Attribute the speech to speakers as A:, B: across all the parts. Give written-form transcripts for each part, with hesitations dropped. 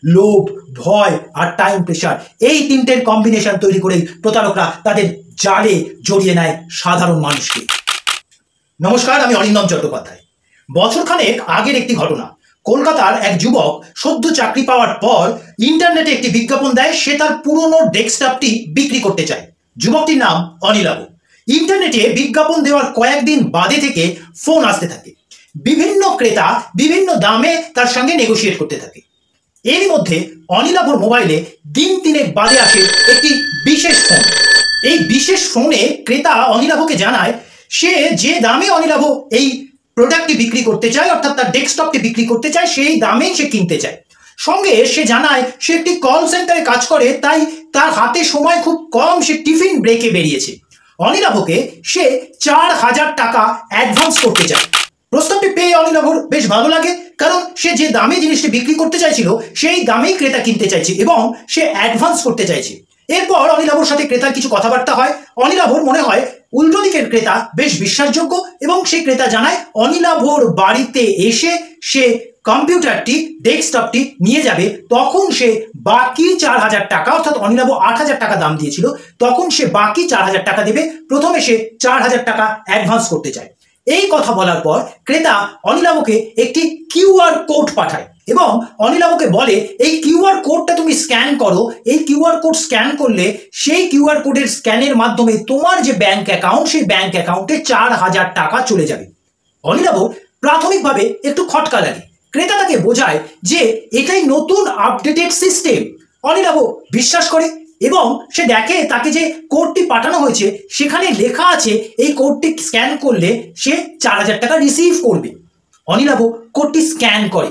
A: লোভ, ভয় আর time pressure, এই তিনটের কম্বিনেশন তৈরি করেই প্রতারকরা তাদের জালে জড়িয়ে নেয় সাধারণ মানুষকে। নমস্কার, আমি অরিন্দম চট্টোপাধ্যায়। বছরখানেক আগের একটি ঘটনা। কলকাতার এক যুবক সদ্য চাকরি পাওয়ার পর ইন্টারনেটে একটি বিজ্ঞাপন দেয়, সে তার পুরনো ডেস্কটপটি বিক্রি করতে চায়। যুবকটির নাম অনিলাভ। ইন্টারনেটে বিজ্ঞাপন দেওয়ার কয়েকদিন বাদে থেকে ফোন আসতে থাকে। বিভিন্ন ক্রেতা বিভিন্ন দামে তার সঙ্গে নেগোশিয়েট করতে থাকে। এরই মধ্যে অনিলাভর মোবাইলে দিন তিনেক বাদে আসে একটি বিশেষ ফোন। এই বিশেষ ফোনে ক্রেতা অনিলাভকে জানায় সে যে দামে অনিলাভ এই প্রোডাক্টটি বিক্রি করতে চায়, অর্থাৎ তার ডেস্কটপটি বিক্রি করতে চায়, সেই দামেই সে কিনতে চায়। সঙ্গে সে জানায় সে একটি কল সেন্টারে কাজ করে, তাই তার হাতে সময় খুব কম, সে টিফিন ব্রেকে বেরিয়েছে। অনিলাভকে সে 4,000 টাকা অ্যাডভান্স করতে চায়। প্রস্তাবটি পেয়ে অনিলাভর বেশ ভালো লাগে, কারণ সে যে দামে জিনিসটি বিক্রি করতে চাইছিল সেই দামেই ক্রেতা কিনতে চাইছে এবং সে অ্যাডভান্স করতে চাইছে। এরপর অনিলাভর সাথে ক্রেতার কিছু কথাবার্তা হয়। অনিলাভর মনে হয় উল্টো দিকের ক্রেতা বেশ বিশ্বাসযোগ্য এবং সেই ক্রেতা জানায় অনিলাভর বাড়িতে এসে সে কম্পিউটারটি, ডেস্কটপটি নিয়ে যাবে। তখন সে বাকি 4,000 টাকা, অর্থাৎ অনিলাভ 8,000 টাকা দাম দিয়েছিল, তখন সে বাকি 4,000 টাকা দেবে। প্রথমে সে 4,000 টাকা অ্যাডভান্স করতে চায়। এই কথা বলার পর ক্রেতা অনিলাভকে একটি কিউআর কোড পাঠায় এবং অনিলাভকে বলে এই কিউআর কোডটা তুমি স্ক্যান করো। এই কিউআর কোড স্ক্যান করলে সেই কিউআর কোডের স্ক্যানের মাধ্যমে তোমার যে ব্যাংক অ্যাকাউন্ট, সেই ব্যাংক অ্যাকাউন্টে 4,000 টাকা চলে যাবে। অনিলাভ প্রাথমিকভাবে একটু খটকা লাগে। ক্রেতা তাকে বোঝায় যে এটাই নতুন আপডেটেড সিস্টেম। অনিলাভ বিশ্বাস করে এবং সে দেখে তাকে যে কোডটি পাঠানো হয়েছে সেখানে লেখা আছে এই কোডটি স্ক্যান করলে সে 4,000 টাকা রিসিভ করবে। অনিলাভ কোডটি স্ক্যান করে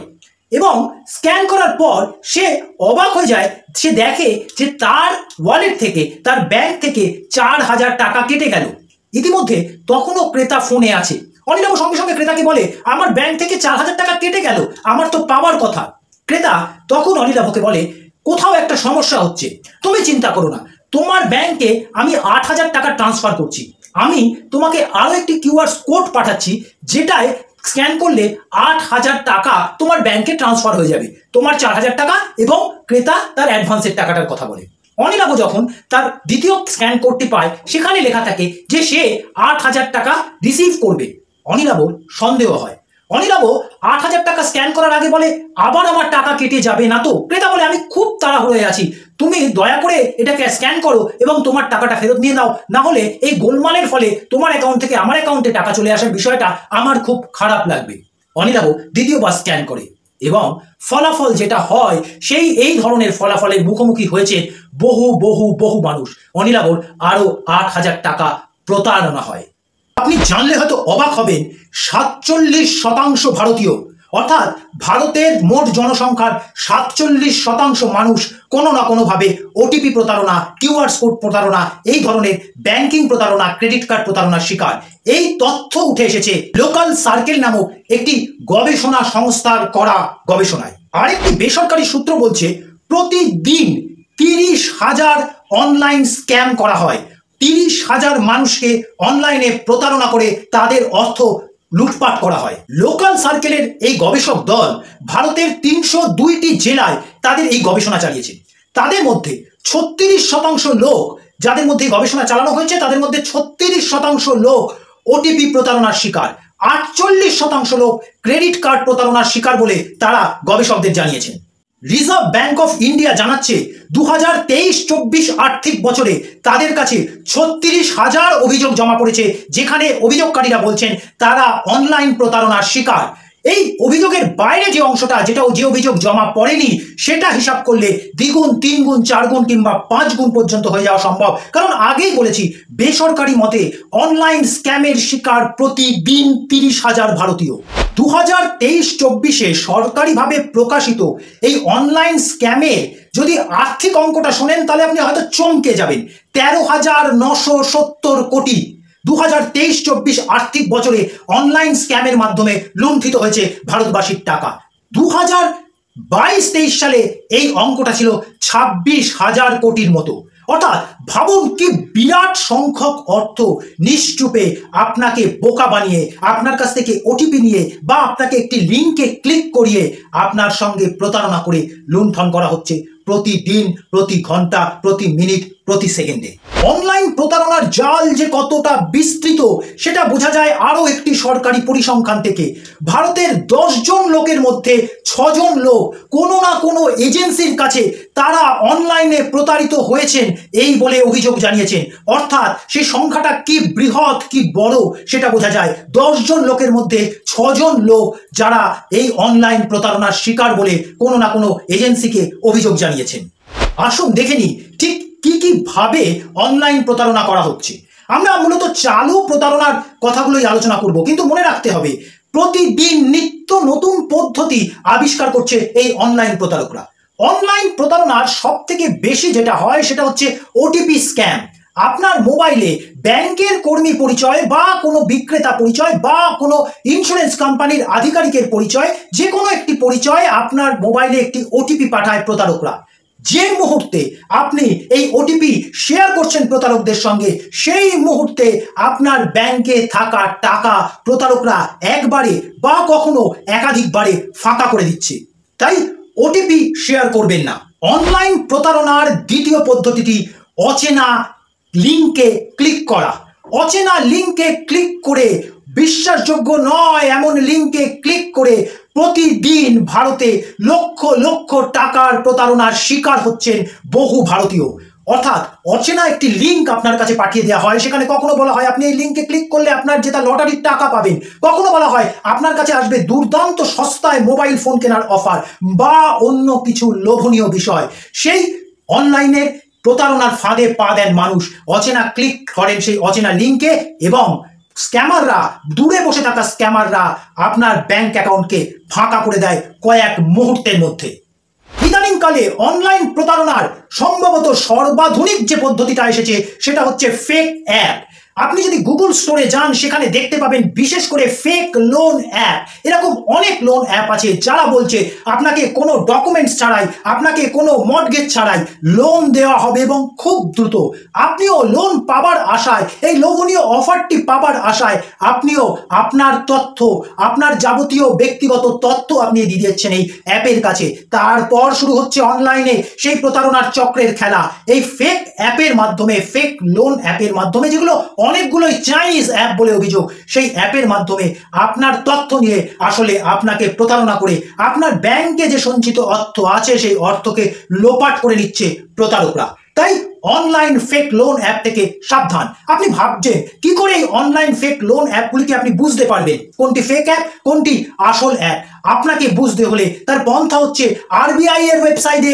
A: এবং স্ক্যান করার পর সে অবাক হয়ে যায়। সে দেখে যে তার ওয়ালেট থেকে, তার ব্যাংক থেকে 4,000 টাকা কেটে গেল। ইতিমধ্যে তখনও ক্রেতা ফোনে আছে। অনিলাভ সঙ্গে সঙ্গে ক্রেতাকে বলে আমার ব্যাংক থেকে 4,000 টাকা কেটে গেল, আমার তো পাওয়ার কথা। ক্রেতা তখন অনিলাভকে বলে কোথাও একটা সমস্যা হচ্ছে, তুমি চিন্তা করো না, তোমার ব্যাংকে আমি 8,000 টাকা ট্রান্সফার করছি। আমি তোমাকে আরো একটি কিউআর কোড পাঠাচ্ছি, যেটায় স্ক্যান করলে 8,000 টাকা তোমার ব্যাংকে ট্রান্সফার হয়ে যাবে। তোমার 4,000 টাকা এবং ক্রেতা তার অ্যাডভান্সের টাকাটার কথা বলে। অনিলাভ যখন তার দ্বিতীয় স্ক্যান কোডটি পায় সেখানে লেখা থাকে যে সে 8,000 টাকা রিসিভ করবে। অনিলাভর সন্দেহ হয়। অনিলাভ 8,000 টাকা স্ক্যান করার আগে বলে আবার আমার টাকা কেটে যাবে না তো? ক্রেতা বলে আমি খুব তাড়াহুড়োয় আছি, তুমি দয়া করে এটাকে স্ক্যান করো এবং তোমার টাকাটা ফেরত নিয়ে দাও, না হলে এই গোলমালের ফলে তোমার অ্যাকাউন্ট থেকে আমার অ্যাকাউন্টে টাকা চলে আসার বিষয়টা আমার খুব খারাপ লাগবে। অনিলাভ দ্বিতীয়বার স্ক্যান করে এবং ফলাফল যেটা হয় সেই এই ধরনের ফলাফলের মুখোমুখি হয়েছে বহু বহু বহু মানুষ। অনিলাভর আরো 8,000 টাকা প্রতারণা হয়। আপনি জানলে হয়তো অবাক হবেন, 47% ভারতীয়, অর্থাৎ ভারতের মোট জনসংখ্যার 47% মানুষ কোনো না কোনোভাবে ওটিপি প্রতারণা, কিউআর কোড প্রতারণা, এই ধরনের ব্যাংকিং প্রতারণা, ক্রেডিট কার্ড প্রতারণার শিকার। এই তথ্য উঠে এসেছে লোকাল সার্কেল নামক একটি গবেষণা সংস্থার করা গবেষণায়। আরেকটি বেসরকারি সূত্র বলছে প্রতিদিন 30,000 অনলাইন স্ক্যাম করা হয়। 30,000 মানুষকে অনলাইনে প্রতারণা করে তাদের অর্থ লুটপাট করা হয়। লোকাল সার্কেলের এই গবেষক দল ভারতের 302টি জেলায় তাদের এই গবেষণা চালিয়েছে। তাদের মধ্যে 36% লোক, যাদের মধ্যে গবেষণা চালানো হয়েছে তাদের মধ্যে 36% লোক ওটিপি প্রতারণার শিকার, 48% লোক ক্রেডিট কার্ড প্রতারণার শিকার বলে তারা গবেষকদের জানিয়েছেন। রিজার্ভ ব্যাংক অফ ইন্ডিয়া জানাচ্ছে 2023-24 আর্থিক বছরে তাদের কাছে 36,000 অভিযোগ জমা পড়েছে, যেখানে অভিযোগকারীরা বলছেন তারা অনলাইন প্রতারণার শিকার। এই অভিযোগের বাইরে যে অংশটা, যে অভিযোগ জমা পড়েনি, সেটা হিসাব করলে দ্বিগুণ, 3 গুণ, 4 গুণ কিংবা 5 গুণ পর্যন্ত হয়ে যাওয়া সম্ভব। কারণ আগেই বলেছি, বেসরকারি মতে অনলাইন স্ক্যামের শিকার প্রতিদিন 30,000 ভারতীয়। 2023-24-এ সরকারিভাবে প্রকাশিত এই অনলাইন স্ক্যামের যদি আর্থিক অঙ্কটা শোনেন তাহলে আপনি হয়তো চমকে যাবেন। 13,970 কোটি 2023-24 আর্থিক বছরে অনলাইন স্ক্যামের মাধ্যমে লুণ্ঠিত হয়েছে ভারতবাসীর টাকা। 2022-23 সালে এই অঙ্কটা ছিল 26,000 কোটির মতো। অর্থাৎ ভাবুন কি বিরাট সংখ্যক অর্থ নিশ্চুপে আপনাকে বোকা বানিয়ে আপনার কাছ থেকে ওটিপি নিয়ে বা আপনাকে একটি লিঙ্কে ক্লিক করিয়ে আপনার সঙ্গে প্রতারণা করে লুণ্ঠন করা হচ্ছে প্রতিদিন, প্রতি ঘন্টা, প্রতি মিনিট, প্রতি সেকেন্ডে। অনলাইন প্রতারণার জাল যে কতটা বিস্তৃত সেটা বোঝা যায় আরও একটি সরকারি পরিসংখ্যান থেকে। ভারতের 10 জন লোকের মধ্যে 6 জন লোক কোনো না কোনো এজেন্সির কাছে তারা অনলাইনে প্রতারিত হয়েছেন এই বলে অভিযোগ জানিয়েছেন। অর্থাৎ সেই সংখ্যাটা কি বৃহৎ, কি বড় সেটা বোঝা যায়। 10 জন লোকের মধ্যে 6 জন লোক যারা এই অনলাইন প্রতারণার শিকার বলে কোনো না কোনো এজেন্সিকে অভিযোগ জানিয়েছেন। আসুন দেখে নিই ঠিক কি কি ভাবে অনলাইন প্রতারণা করা হচ্ছে। আমরা মূলত চালু প্রতারণার কথাগুলোই আলোচনা করব, কিন্তু মনে রাখতে হবে প্রতিদিন নিত্য নতুন পদ্ধতি আবিষ্কার করছে এই অনলাইন প্রতারকরা। অনলাইন প্রতারণার সব থেকে বেশি যেটা হয় সেটা হচ্ছে ওটিপি স্ক্যাম। আপনার মোবাইলে ব্যাংকের কর্মী পরিচয় বা কোনো বিক্রেতা পরিচয় বা কোনো ইন্স্যুরেন্স কোম্পানির আধিকারিকের পরিচয়, যে কোনো একটি পরিচয় আপনার মোবাইলে একটি ওটিপি পাঠায় প্রতারকরা। যে মুহূর্তে আপনি এই ওটিপি শেয়ার করছেন প্রতারকদের সঙ্গে, সেই মুহূর্তে আপনার ব্যাংকে থাকা টাকা প্রতারকরা একবারে বা কখনো একাধিকবারে ফাঁকা করে দিচ্ছে। তাই ওটিপি শেয়ার করবেন না। অনলাইন প্রতারণার দ্বিতীয় পদ্ধতিটি অচেনা লিঙ্কে ক্লিক করা। অচেনা লিঙ্কে ক্লিক করে, বিশ্বাসযোগ্য নয় এমন লিঙ্কে ক্লিক করে প্রতিদিন ভারতে লক্ষ লক্ষ টাকার প্রতারণার শিকার হচ্ছেন বহু ভারতীয়। অর্থাৎ অচেনা একটি লিঙ্ক আপনার কাছে পাঠিয়ে দেওয়া হয়, সেখানে কখনো বলা হয় আপনি এই লিঙ্কে ক্লিক করলে আপনার জেতা লটারির টাকা পাবেন, কখনো বলা হয় আপনার কাছে আসবে দুর্দান্ত সস্তায় মোবাইল ফোন কেনার অফার বা অন্য কিছু লোভনীয় বিষয়। সেই অনলাইনের প্রতারণার ফাঁদে পা দেন মানুষ, অচেনা ক্লিক করেন সেই অচেনা লিঙ্কে এবং স্ক্যামাররা, দূরে বসে থাকা স্ক্যামাররা আপনার ব্যাংক অ্যাকাউন্টকে ফাঁকা করে দেয় কয়েক মুহূর্তের মধ্যে। ইদানিংকালে অনলাইন প্রতারণার সম্ভবত সর্বাধুনিক যে পদ্ধতিটা এসেছে সেটা হচ্ছে ফেক অ্যাপ। আপনি যদি গুগল স্টোরে যান সেখানে দেখতে পাবেন বিশেষ করে ফেক লোন অ্যাপ। এরকম অনেক লোন অ্যাপ আছে যারা বলছে আপনাকে কোনো ডকুমেন্টস ছাড়াই, আপনাকে কোনো মর্টগেজ ছাড়াই লোন দেওয়া হবে এবং খুব দ্রুত। আপনিও লোন পাবার আশায়, এই লোভনীয় অফারটি পাবার আশায় আপনিও আপনার তথ্য, আপনার যাবতীয় ব্যক্তিগত তথ্য আপনি দিয়ে দিচ্ছেন এই অ্যাপের কাছে। তারপর শুরু হচ্ছে অনলাইনে সেই প্রতারণার চক্রের খেলা। এই ফেক অ্যাপের মাধ্যমে, ফেক লোন অ্যাপের মাধ্যমে, যেগুলো অনেকগুলোই চাইনিজ অ্যাপ বলে অভিযোগ, সেই অ্যাপের মাধ্যমে আপনার তথ্য নিয়ে আসলে আপনাকে প্রতারণা করে আপনার ব্যাংকে যে সঞ্চিত অর্থ আছে সেই অর্থকে লোপাট করে নিচ্ছে প্রতারকরা। তাই অনলাইন ফেক লোন অ্যাপ থেকে সাবধান। আপনি ভাবছেন কি করে এই অনলাইন ফেক লোন অ্যাপগুলিকে আপনি বুঝতে পারবেন কোনটি ফেক অ্যাপ, কোনটি আসল অ্যাপ? আপনাকে বুঝতে হলে তার পন্থা হচ্ছে আরবিআই এর ওয়েবসাইটে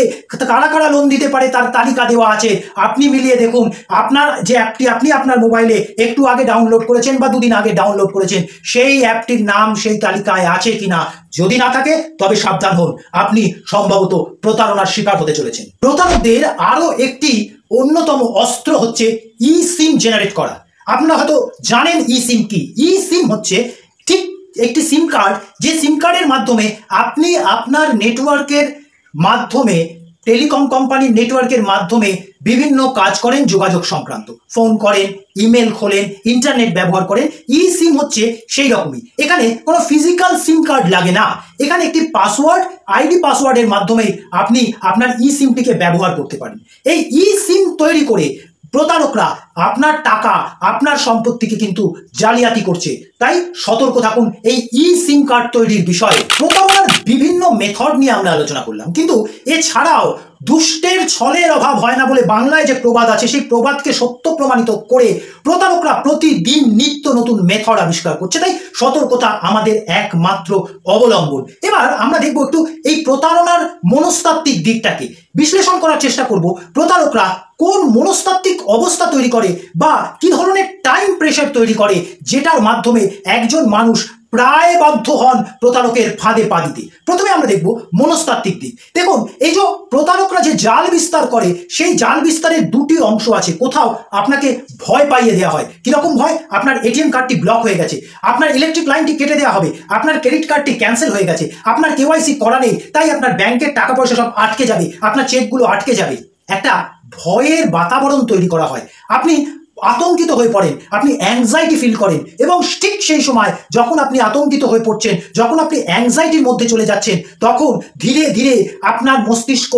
A: কারা কারা লোন দিতে পারে তার তালিকা দেওয়া আছে। আপনি মিলিয়ে দেখুন আপনার যে অ্যাপটি আপনি আপনার মোবাইলে একটু আগে ডাউনলোড করেছেন বা দুদিন আগে ডাউনলোড করেছেন, সেই অ্যাপটির নাম সেই তালিকায় আছে কিনা। যদি না থাকে তবে সাবধান হন, আপনি সম্ভবত প্রতারণার শিকার হতে চলেছেন। প্রতারকদের আরো একটি অন্যতম অস্ত্র হচ্ছে ই সিম জেনারেট করা। আপনারা হয়তো জানেন ই সিম কি। ই সিম হচ্ছে ঠিক একটি সিম কার্ড, যে সিম কার্ডের মাধ্যমে আপনি আপনার নেটওয়ার্কের মাধ্যমে, টেলিকম কোম্পানির নেটওয়ার্কের মাধ্যমে বিভিন্ন কাজ করেন যোগাযোগ সংক্রান্ত, ফোন করেন, ইমেল খোলেন, ইন্টারনেট ব্যবহার করেন। ই সিম হচ্ছে সেই রকমই। এখানে কোনো ফিজিক্যাল সিম কার্ড লাগে না, এখানে একটি পাসওয়ার্ড, আইডি পাসওয়ার্ডের মাধ্যমে আপনি আপনার ই সিমটিকে ব্যবহার করতে পারেন। এই ই সিম তৈরি করে প্রতারকরা আপনার টাকা, আপনার সম্পত্তিকে কিন্তু জালিয়াতি করছে। তাই সতর্ক থাকুন এই ই সিম কার্ড তৈরির বিষয়ে। প্রতারণার বিভিন্ন মেথড নিয়ে আমরা আলোচনা করলাম, কিন্তু এছাড়াও দুষ্টের ছলের অভাব হয় না বলে বাংলায় যে প্রবাদ আছে, সেই প্রবাদকে সত্য প্রমাণিত করে প্রতারকরা প্রতিদিন নিত্য নতুন মেথড আবিষ্কার করছে। তাই সতর্কতা আমাদের একমাত্র অবলম্বন। এবার আমরা দেখব একটু এই প্রতারণার মনস্তাত্ত্বিক দিকটাকে বিশ্লেষণ করার চেষ্টা করব। প্রতারকরা কোন মনস্তাত্ত্বিক অবস্থা তৈরি করে বা কি ধরনের টাইম প্রেশার তৈরি করে, যেটার মাধ্যমে একজন মানুষ প্রায় বাধ্য হন প্রতারকের ফাঁদে পা দিতে। প্রথমে আমরা দেখব মনস্তাত্ত্বিক দিক। দেখুন, এই যে প্রতারকরা যে জাল বিস্তার করে, সেই জাল বিস্তারের দুটি অংশ আছে। কোথাও আপনাকে ভয় পাইয়ে দেওয়া হয়। কিরকম ভয়? আপনার এটিএম কার্ডটি ব্লক হয়ে গেছে, আপনার ইলেকট্রিক লাইনটি কেটে দেওয়া হবে, আপনার ক্রেডিট কার্ডটি ক্যান্সেল হয়ে গেছে, আপনার কেওয়াইসি করা নেই, তাই আপনার ব্যাংকের টাকা পয়সা সব আটকে যাবে, আপনার চেকগুলো আটকে যাবে। একটা ভয়ের বাতাবরণ তৈরি করা হয়। আপনি আতঙ্কিত হয়ে পড়েন, আপনি অ্যাংজাইটি ফিল করেন, এবং ঠিক সেই সময় যখন আপনি আতঙ্কিত হয়ে পড়ছেন, যখন আপনি অ্যাংজাইটির মধ্যে চলে যাচ্ছেন, তখন ধীরে ধীরে আপনার মস্তিষ্ক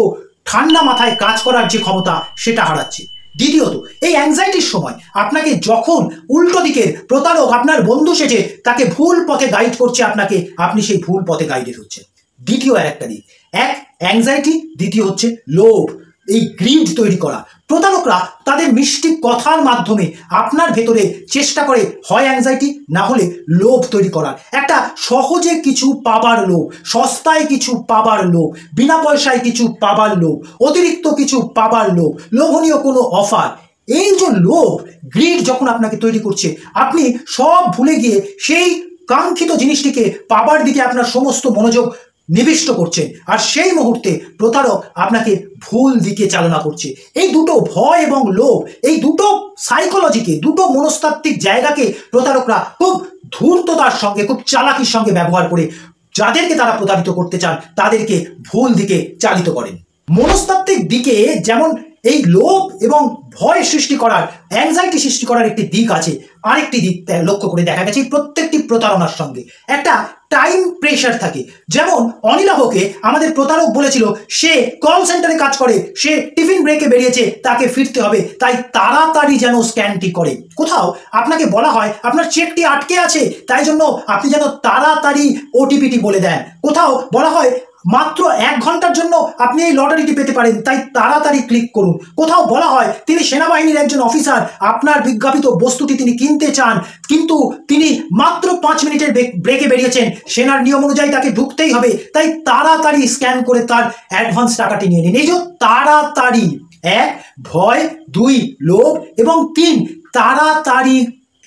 A: ঠান্ডা মাথায় কাজ করার যে ক্ষমতা সেটা হারাচ্ছে। দ্বিতীয়ত, এই অ্যাংজাইটির সময় আপনাকে যখন উল্টো দিকের প্রতারক আপনার বন্ধু সেজে তাকে ভুল পথে গাইড করছে আপনাকে, আপনি সেই ভুল পথে গাইডেড হচ্ছেন। দ্বিতীয় আরেকটা দিক, এক অ্যাংজাইটি, দ্বিতীয় হচ্ছে লোভ, এই গ্রিড তৈরি করা। প্রতারকরা তাদের মিষ্টি কথার মাধ্যমে আপনার ভেতরে চেষ্টা করে হয় অ্যাংজাইটি, না হলে লোভ তৈরি করার। একটা সহজে কিছু পাবার লোভ, সস্তায় কিছু পাবার লোভ, বিনা পয়সায় কিছু পাবার লোভ, অতিরিক্ত কিছু পাবার লোভ, লোভনীয় কোনো অফার। এই যে লোভ, গ্রিড যখন আপনাকে তৈরি করছে, আপনি সব ভুলে গিয়ে সেই কাঙ্ক্ষিত জিনিসটিকে পাবার দিকে আপনার সমস্ত মনোযোগ নিবিষ্ট করছেন, আর সেই মুহূর্তে প্রতারক আপনাকে ভুল দিকে চালনা করছে। এই দুটো ভয় এবং লোভ, এই দুটো সাইকোলজিকে, দুটো মনস্তাত্ত্বিক জায়গাকে প্রতারকরা খুব ধূর্ততার সঙ্গে, খুব চালাকির সঙ্গে ব্যবহার করে যাদেরকে তারা প্রতারিত করতে চান তাদেরকে ভুল দিকে চালিত করেন। মনস্তাত্ত্বিক দিকে যেমন এই লোভ এবং ভয় সৃষ্টি করার, অ্যাংজাইটি সৃষ্টি করার একটি দিক আছে, আরেকটি দিক লক্ষ্য করে দেখা গেছে প্রত্যেকটি প্রতারণার সঙ্গে একটা টাইম প্রেশার থাকে। যেমন অনিলাভকে আমাদের প্রতারক বলেছিল সে কল সেন্টারে কাজ করে, সে টিফিন ব্রেকে বেরিয়েছে, তাকে ফিরতে হবে, তাই তাড়াতাড়ি যেন স্ক্যানটি করে। কোথাও আপনাকে বলা হয় আপনার চেকটি আটকে আছে, তাই জন্য আপনি যেন তাড়াতাড়ি ওটিপিটি বলে দেন। কোথাও বলা হয় মাত্র 1 ঘন্টার জন্য আপনি এই লটারিটি পেতে পারেন, তাই তাড়াতাড়ি ক্লিক করুন। কোথাও বলা হয় তিনি সেনাবাহিনীর একজন অফিসার, আপনার বিজ্ঞাপিত বস্তুটি তিনি কিনতে চান, কিন্তু তিনি মাত্র 5 মিনিটের ব্রেকে বেরিয়েছেন, সেনার নিয়ম অনুযায়ী তাকে ঢুকতেই হবে, তাই তাড়াতাড়ি স্ক্যান করে তার অ্যাডভান্স টাকাটি নিয়ে নিন। এই যে তাড়াতাড়ি, 1 ভয়, 2 লোভ, এবং 3 তাড়াতাড়ি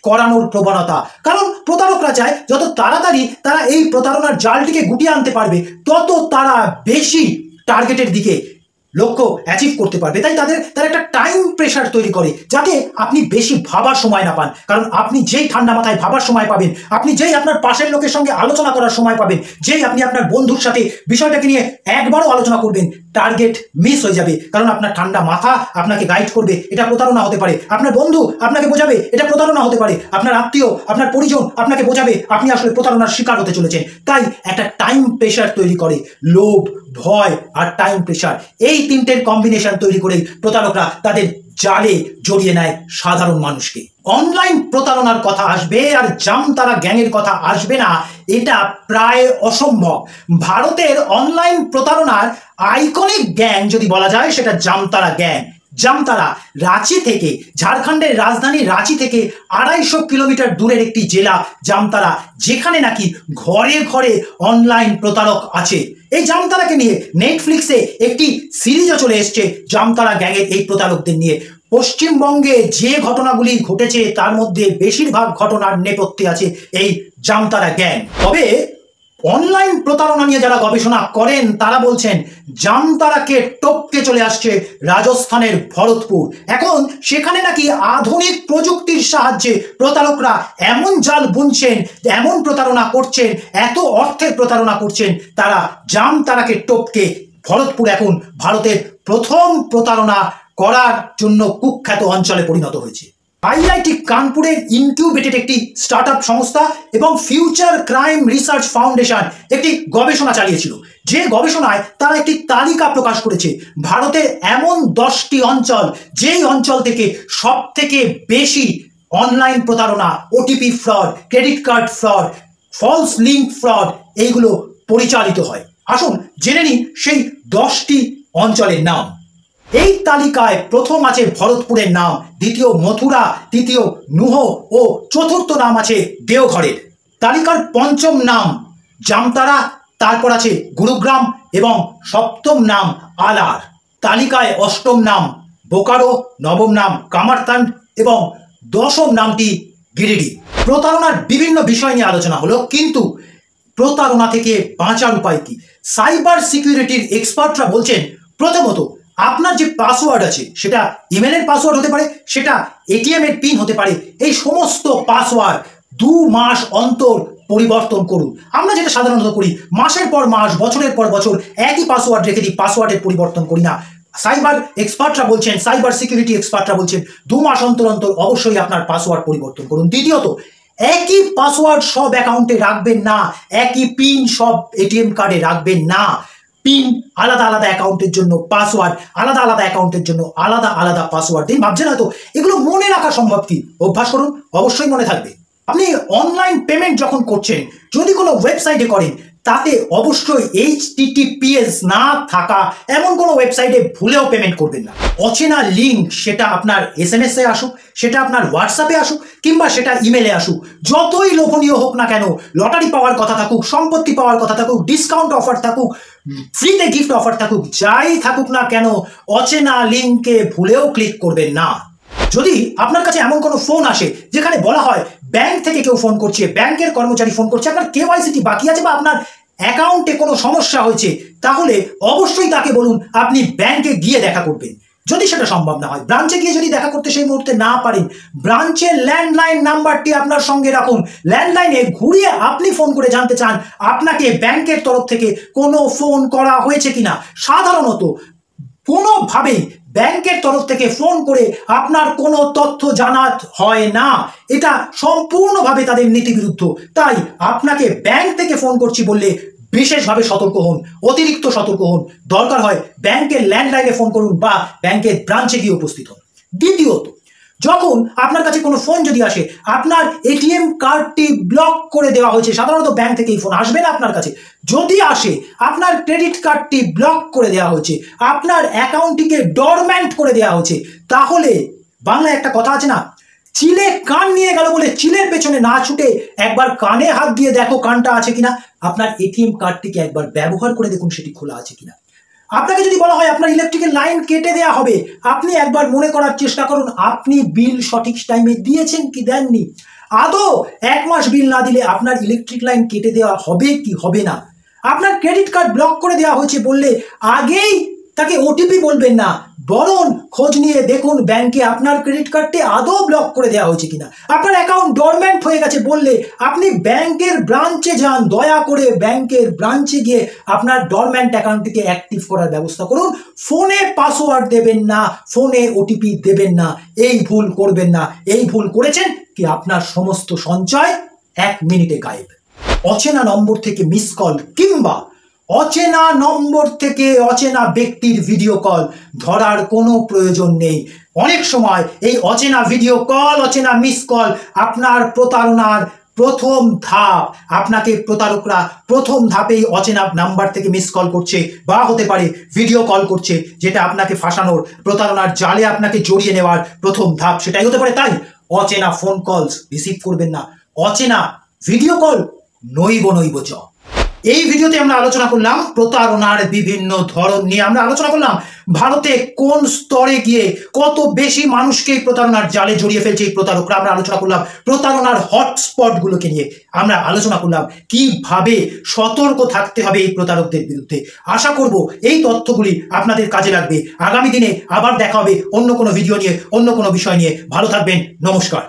A: করানোর প্রবণতা। কারণ প্রতারকরা চায় যত তাড়াতাড়ি তারা এই প্রতারণার জালটিকে গুটিয়ে আনতে পারবে, তত তারা বেশি টার্গেটের দিকে লক্ষ্য অ্যাচিভ করতে পারবে। তাই তারা একটা টাইম প্রেশার তৈরি করে যাতে আপনি বেশি ভাবার সময় না পান। কারণ আপনি যেই ঠান্ডা মাথায় ভাবার সময় পাবেন, আপনি যেই আপনার পাশের লোকের সঙ্গে আলোচনা করার সময় পাবেন, যেই আপনি আপনার বন্ধুর সাথে বিষয়টাকে নিয়ে একবারও আলোচনা করবেন, টার্গেট মিস হয়ে যাবে। কারণ আপনার ঠান্ডা মাথা আপনাকে গাইড করবে এটা প্রতারণা হতে পারে, আপনার বন্ধু আপনাকে বোঝাবে এটা প্রতারণা হতে পারে, আপনার আত্মীয়, আপনার পরিজন আপনাকে বোঝাবে আপনি আসলে প্রতারণার শিকার হতে চলেছেন। তাই একটা টাইম প্রেশার তৈরি করে, লোভ, ভয় আর টাইম প্রেশার, এই তিনটের কম্বিনেশন তৈরি করে প্রতারকরা তাদের জালে জড়িয়ে নেয় সাধারণ মানুষকে। অনলাইন প্রতারণার কথা আসবে আর জামতারা গ্যাংয়ের কথা আসবে না, এটা প্রায় অসম্ভব। ভারতের অনলাইন প্রতারণার আইকনিক গ্যাং যদি বলা যায় সেটা জামতারা গ্যাং। জামতারা রাঁচি থেকে, ঝাড়খণ্ডের রাজধানী রাঁচি থেকে 250 কিলোমিটার দূরের একটি জেলা জামতারা, যেখানে নাকি ঘরে ঘরে অনলাইন প্রতারক আছে। এই জামতারাকে নিয়ে নেটফ্লিক্সে একটি সিরিজও চলে এসছে জামতারা গ্যাংয়ের এই প্রতারকদের নিয়ে। পশ্চিমবঙ্গে যে ঘটনাগুলি ঘটেছে তার মধ্যে বেশিরভাগ ঘটনার নেপথ্যে আছে এই জামতারা গ্যাং। তবে অনলাইন প্রতারণা নিয়ে যারা গবেষণা করেন তারা বলছেন জামতারাকে টপকে চলে আসছে রাজস্থানের ভরতপুর। এখন সেখানে নাকি আধুনিক প্রযুক্তির সাহায্যে প্রতারকরা এমন জাল বুনছেন, এমন প্রতারণা করছেন, এত অর্থের প্রতারণা করছেন, তারা জামতারাকে টপকে ভরতপুর এখন ভারতের প্রথম প্রতারণা করার জন্য কুখ্যাত অঞ্চলে পরিণত হয়েছে। আইআইটি কানপুরের ইনকিউবেটেড একটি স্টার্টআপ সংস্থা এবং ফিউচার ক্রাইম রিসার্চ ফাউন্ডেশন একটি গবেষণা চালিয়েছিল, যে গবেষণায় তারা একটি তালিকা প্রকাশ করেছে ভারতের এমন 10টি অঞ্চল, যেই অঞ্চল থেকে সব থেকে বেশি অনলাইন প্রতারণা, OTP fraud, credit card fraud, false link fraud এইগুলো পরিচালিত হয়। আসুন জেনে নিই সেই 10টি অঞ্চলের নাম। এই তালিকায় প্রথম আছে ভরতপুরের নাম, দ্বিতীয় মথুরা, তৃতীয় নুহ ও চতুর্থ নাম আছে দেওঘরের। তালিকার পঞ্চম নাম জামতারা, তারপর আছে গুরুগ্রাম এবং সপ্তম নাম আলার। তালিকায় অষ্টম নাম বোকারো, নবম নাম কামারতান্ড এবং 10ম নামটি গিরিডি। প্রতারণার বিভিন্ন বিষয় নিয়ে আলোচনা হলো, কিন্তু প্রতারণা থেকে বাঁচার উপায় কি? সাইবার সিকিউরিটির এক্সপার্টরা বলছেন প্রথমত আপনার যে পাসওয়ার্ড আছে সেটা ইমেলের পাসওয়ার্ড হতে পারে, সেটা এটিএম এর পিন হতে পারে, এই সমস্ত পাসওয়ার্ড 2 মাস অন্তর পরিবর্তন করুন। আমরা যেটা সাধারণত করি মাসের পর মাস, বছরের পর বছর একই পাসওয়ার্ড রেখে দিই, পাসওয়ার্ডের পরিবর্তন করি না। সাইবার এক্সপার্টরা বলছেন, সাইবার সিকিউরিটি এক্সপার্টরা বলছেন 2 মাস অন্তর অন্তর অবশ্যই আপনার পাসওয়ার্ড পরিবর্তন করুন। দ্বিতীয়ত, একই পাসওয়ার্ড সব অ্যাকাউন্টে রাখবেন না, একই পিন সব এটিএম কার্ডে রাখবেন না। পিন আলাদা আলাদা অ্যাকাউন্টের জন্য, পাসওয়ার্ড আলাদা আলাদা অ্যাকাউন্টের জন্য আলাদা আলাদা পাসওয়ার্ড দিন। ভাবছেন হয়তো এগুলো মনে রাখা সম্ভব কি? অভ্যাস করুন, অবশ্যই মনে থাকবে। আপনি অনলাইন পেমেন্ট যখন করছেন, যদি কোনো ওয়েবসাইটে করেন, তাতে অবশ্যই HTTPS না থাকা এমন কোনো ওয়েবসাইটে ভুলেও পেমেন্ট করবেন না। অচেনা লিঙ্ক, সেটা আপনার SMS এ আসুক, সেটা আপনার হোয়াটসঅ্যাপে আসুক, কিংবা সেটা ইমেলে আসুক, যতই লোভনীয় হোক না কেন, লটারি পাওয়ার কথা থাকুক, সম্পত্তি পাওয়ার কথা থাকুক, ডিসকাউন্ট অফার থাকুক, ফ্রিতে গিফট অফার থাকুক, যাই থাকুক না কেন, অচেনা লিঙ্কে ভুলেও ক্লিক করবেন না। যদি আপনার কাছে এমন কোনো ফোন আসে যেখানে বলা হয় ব্যাংক থেকে কেউ ফোন করছে, ব্যাংকের কর্মচারী ফোন করছে, আপনার KYC বাকি আছে বা আপনার অ্যাকাউন্টে কোনো সমস্যা হয়েছে, তাহলে অবশ্যই তাকে বলুন আপনি ব্যাংকে গিয়ে দেখা করবেন। যদি সেটা সম্ভব না হয়, ব্রাঞ্চে গিয়ে যদি দেখা করতে সেই মুহূর্তে না পারেন, ব্রাঞ্চের ল্যান্ডলাইন নাম্বারটি আপনার সঙ্গে রাখুন। ল্যান্ডলাইনে ঘুরিয়ে আপনি ফোন করে জানতে চান আপনাকে ব্যাংকের তরফ থেকে কোনো ফোন করা হয়েছে কিনা। সাধারণত কোনোভাবেই ব্যাংকের তরফ থেকে ফোন করে আপনার কোনো তথ্য জানা হয় না, এটা সম্পূর্ণভাবে তাদের নীতিবিরুদ্ধ। তাই আপনাকে ব্যাংক থেকে ফোন করছি বললে বিশেষভাবে সতর্ক হন, অতিরিক্ত সতর্ক হন। দরকার হয় ব্যাংকের ল্যান্ডলাইনে ফোন করুন বা ব্যাংকের ব্রাঞ্চে গিয়ে উপস্থিত হন। দ্বিতীয়ত, যখন আপনার কাছে কোনো ফোন যদি আসে, আপনার এটিএম কার্ডটি ব্লক করে দেওয়া হয়েছে, সাধারণত ব্যাংক থেকে এই ফোন আসবে না আপনার কাছে। যদি আসে আপনার ক্রেডিট কার্ডটি ব্লক করে দেওয়া হয়েছে, আপনার অ্যাকাউন্টটিকে ডরম্যান্ট করে দেওয়া হয়েছে, তাহলে বাংলায় একটা কথা আছে না, চিলে কান নিয়ে গেল বলে চিলের পেছনে না ছুটে একবার কানে হাত দিয়ে দেখো কানটা আছে কিনা। আপনার এটিএম কার্ডটিকে একবার ব্যবহার করে দেখুন সেটি খোলা আছে কিনা। আপনাকে যদি বলা হয় আপনার ইলেকট্রিকের লাইন কেটে দেওয়া হবে, আপনি একবার মনে করার চেষ্টা করুন আপনি বিল সঠিক টাইমে দিয়েছেন কি দেননি। আদৌ 1 মাস বিল না দিলে আপনার ইলেকট্রিক লাইন কেটে দেওয়া হবে কি হবে না। আপনার ক্রেডিট কার্ড ব্লক করে দেওয়া হয়েছে বললে আগেই তাকে OTP বলবেন না, বরং খোঁজ নিয়ে দেখুন ব্যাংকে আপনার ক্রেডিট কার্ডটি আদৌ ব্লক করে দেওয়া হয়েছে কিনা। আপনার অ্যাকাউন্ট ডরম্যান্ট হয়ে গেছে বললে আপনি ব্যাংকের ব্রাঞ্চে যান, দয়া করে ব্যাংকের ব্রাঞ্চে গিয়ে আপনার ডরম্যান্ট অ্যাকাউন্টটিকে অ্যাক্টিভ করার ব্যবস্থা করুন। ফোনে পাসওয়ার্ড দেবেন না, ফোনে OTP দেবেন না, এই ভুল করবেন না। এই ভুল করেছেন কি আপনার সমস্ত সঞ্চয় 1 মিনিটে গায়েব। অচেনা নম্বর থেকে মিস কল কিংবা অচেনা নম্বর থেকে অচেনা ব্যক্তির ভিডিও কল ধরার কোনো প্রয়োজন নেই। অনেক সময় এই অচেনা ভিডিও কল, অচেনা মিস কল আপনার প্রতারণার প্রথম ধাপ। আপনাকে প্রতারকরা প্রথম ধাপেই অচেনা নাম্বার থেকে মিস কল করছে বা হতে পারে ভিডিও কল করছে, যেটা আপনাকে ফাঁসানোর, প্রতারণার জালে আপনাকে জড়িয়ে নেওয়ার প্রথম ধাপ সেটাই হতে পারে। তাই অচেনা ফোন কলস রিসিভ করবেন না, অচেনা ভিডিও কল নইব চ। এই ভিডিওতে আমরা আলোচনা করলাম প্রতারণার বিভিন্ন ধরন নিয়ে। আমরা আলোচনা করলাম ভারতে কোন স্তরে গিয়ে কত বেশি মানুষকে প্রতারণার জালে জড়িয়ে ফেলছে এই প্রতারকরা। আমরা আলোচনা করলাম প্রতারণার হটস্পটগুলোকে নিয়ে। আমরা আলোচনা করলাম কিভাবে সতর্ক থাকতে হবে এই প্রতারকদের বিরুদ্ধে। আশা করব এই তথ্যগুলি আপনাদের কাজে লাগবে। আগামী দিনে আবার দেখা হবে অন্য কোনো ভিডিও নিয়ে, অন্য কোনো বিষয় নিয়ে। ভালো থাকবেন, নমস্কার।